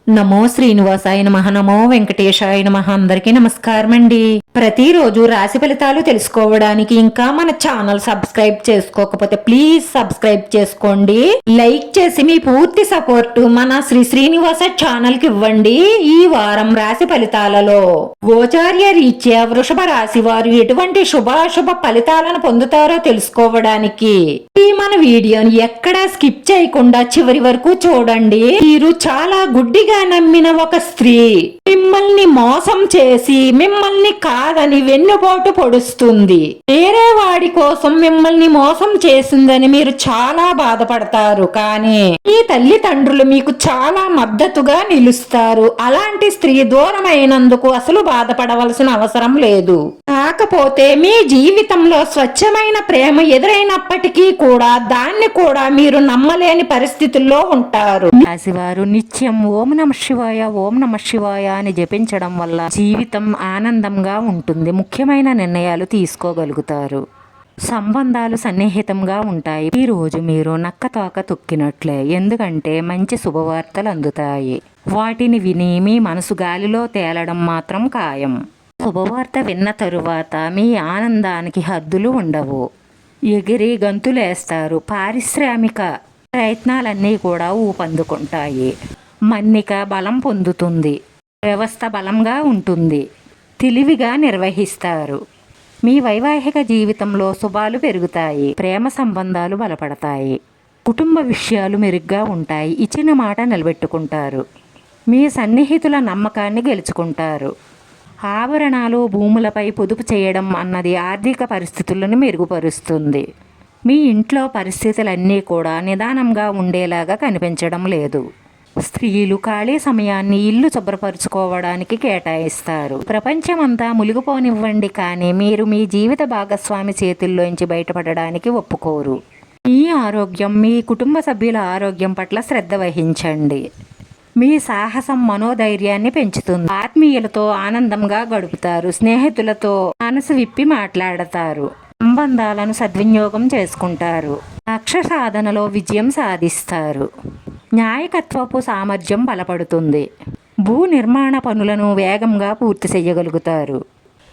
నమో శ్రీనివాసాయ నమః. నమో వెంకటేశాయ నమః. అందరికీ నమస్కారం అండి. ప్రతిరోజు రాశి ఫలితాలు తెలుసుకోవడానికి ఇంకా మన ఛానల్ సబ్స్క్రైబ్ చేసుకోకపోతే ప్లీజ్ సబ్స్క్రైబ్ చేసుకోండి. లైక్ చేసి మీ పూర్తి సపోర్ట్ మన శ్రీనివాస ఛానల్ కి ఇవ్వండి. ఈ వారం రాశి ఫలితాలలో గోచార్య రీత్యా వృషభ రాశి వారు ఎటువంటి శుభాశుభ ఫలితాలను పొందుతారో తెలుసుకోవడానికి ఈ మన వీడియోని ఎక్కడా స్కిప్ చేయకుండా చివరి వరకు చూడండి. మీరు చాలా గుడ్డిగా నమ్మిన ఒక స్త్రీ మిమ్మల్ని మోసం చేసి మిమ్మల్ని కాదని వెన్నుపోటు పొడుస్తుంది. వేరే వాడి కోసం మిమ్మల్ని మోసం చేసిందని మీరు చాలా బాధపడతారు. కానీ ఈ తల్లిదండ్రులు మీకు చాలా మద్దతుగా నిలుస్తారు. అలాంటి స్త్రీ దూరం అయినందుకు అసలు బాధపడవలసిన అవసరం లేదు. కాకపోతే మీ జీవితంలో స్వచ్ఛమైన ప్రేమ ఎదురైనప్పటికీ కూడా దాన్ని కూడా మీరు నమ్మలేని పరిస్థితుల్లో ఉంటారు. రాశివారు నిత్యం ఓం నమః శివాయ ఓం నమః శివాయ అని జపించడం వల్ల జీవితం ఆనందంగా ఉంటుంది. ముఖ్యమైన నిర్ణయాలు తీసుకోగలుగుతారు. సంబంధాలు సన్నిహితంగా ఉంటాయి. ఈ రోజు మీరు నక్క తోక తొక్కినట్లే, ఎందుకంటే మంచి శుభవార్తలు అందుతాయి. వాటిని విని మీ మనసు గాలిలో తేలడం మాత్రం ఖాయం. శుభవార్త విన్న తరువాత మీ ఆనందానికి హద్దులు ఉండవు. ఎగిరి గంతులేస్తారు. పారిశ్రామిక ప్రయత్నాలన్నీ కూడా ఊపందుకుంటాయి. మన్నిక బలం పొందుతుంది. వ్యవస్థ బలంగా ఉంటుంది. తెలివిగా నిర్వహిస్తారు. మీ వైవాహిక జీవితంలో శుభాలు పెరుగుతాయి. ప్రేమ సంబంధాలు బలపడతాయి. కుటుంబ విషయాలు మెరుగ్గా ఉంటాయి. ఇచ్చిన మాట నిలబెట్టుకుంటారు. మీ సన్నిహితుల నమ్మకాన్ని గెలుచుకుంటారు. ఆభరణాలు భూములపై పొదుపు చేయడం అన్నది ఆర్థిక పరిస్థితులను మెరుగుపరుస్తుంది. మీ ఇంట్లో పరిస్థితులన్నీ కూడా నిదానంగా ఉండేలాగా కనిపించడం లేదు. స్త్రీలు ఖాళీ సమయాన్ని ఇల్లు శుభ్రపరచుకోవడానికి కేటాయిస్తారు. ప్రపంచమంతా మునిగిపోనివ్వండి, కానీ మీరు మీ జీవిత భాగస్వామి చేతుల్లోంచి బయటపడడానికి ఒప్పుకోరు. మీ ఆరోగ్యం, మీ కుటుంబ సభ్యుల ఆరోగ్యం పట్ల శ్రద్ధ వహించండి. మీ సాహసం మనోధైర్యాన్ని పెంచుతుంది. ఆత్మీయులతో ఆనందంగా గడుపుతారు. స్నేహితులతో మనసు విప్పి మాట్లాడతారు. సంబంధాలను సద్వినియోగం చేసుకుంటారు. లక్ష్య సాధనలో విజయం సాధిస్తారు. న్యాయకత్వపు సామర్థ్యం బలపడుతుంది. భూ నిర్మాణ పనులను వేగంగా పూర్తి చేయగలుగుతారు.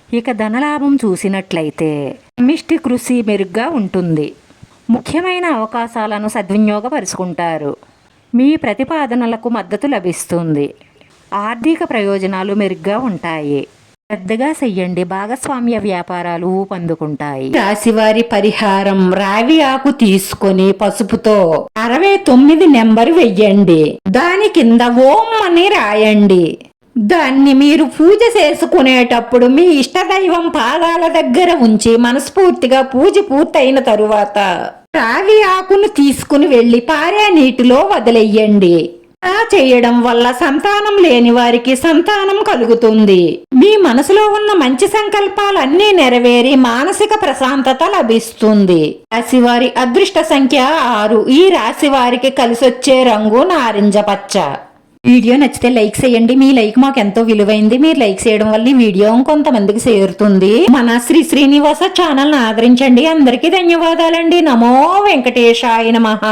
ఇక ధనలాభం చూసినట్లయితే సమిష్టి కృషి మెరుగ్గా ఉంటుంది. ముఖ్యమైన అవకాశాలను సద్వినియోగపరుచుకుంటారు. మీ ప్రతిపాదనలకు మద్దతు లభిస్తుంది. ఆర్థిక ప్రయోజనాలు మెరుగ్గా ఉంటాయి. శ్రద్ధగా చెయ్యండి. భాగస్వామ్య వ్యాపారాలు ఊపందుకుంటాయి. రాశివారి పరిహారం: రావి ఆకు తీసుకొని పసుపుతో 69 నెంబర్ వెయ్యండి. దాని కింద ఓం అని రాయండి. దాన్ని మీరు పూజ చేసుకునేటప్పుడు మీ ఇష్టదైవం పాదాల దగ్గర ఉంచి మనస్ఫూర్తిగా పూజ పూర్తయిన తరువాత రావి ఆకును తీసుకుని వెళ్లి పారే నీటిలో వదిలేయండి. అలా చేయడం వల్ల సంతానం లేని వారికి సంతానం కలుగుతుంది. మీ మనసులో ఉన్న మంచి సంకల్పాలన్నీ నెరవేరి మానసిక ప్రశాంతత లభిస్తుంది. రాశివారి అదృష్ట సంఖ్య 6. ఈ రాశి వారికి కలిసొచ్చే రంగు నారింజ పచ్చ. వీడియో నచ్చితే లైక్ చేయండి. మీ లైక్ మాకు ఎంతో విలువైంది. మీరు లైక్ చేయడం వల్ల ఈ వీడియో కొంతమందికి చేరుతుంది. మన శ్రీనివాస ఛానల్ ఆదరించండి. అందరికీ ధన్యవాదాలండి. నమో వెంకటేశాయ నమః.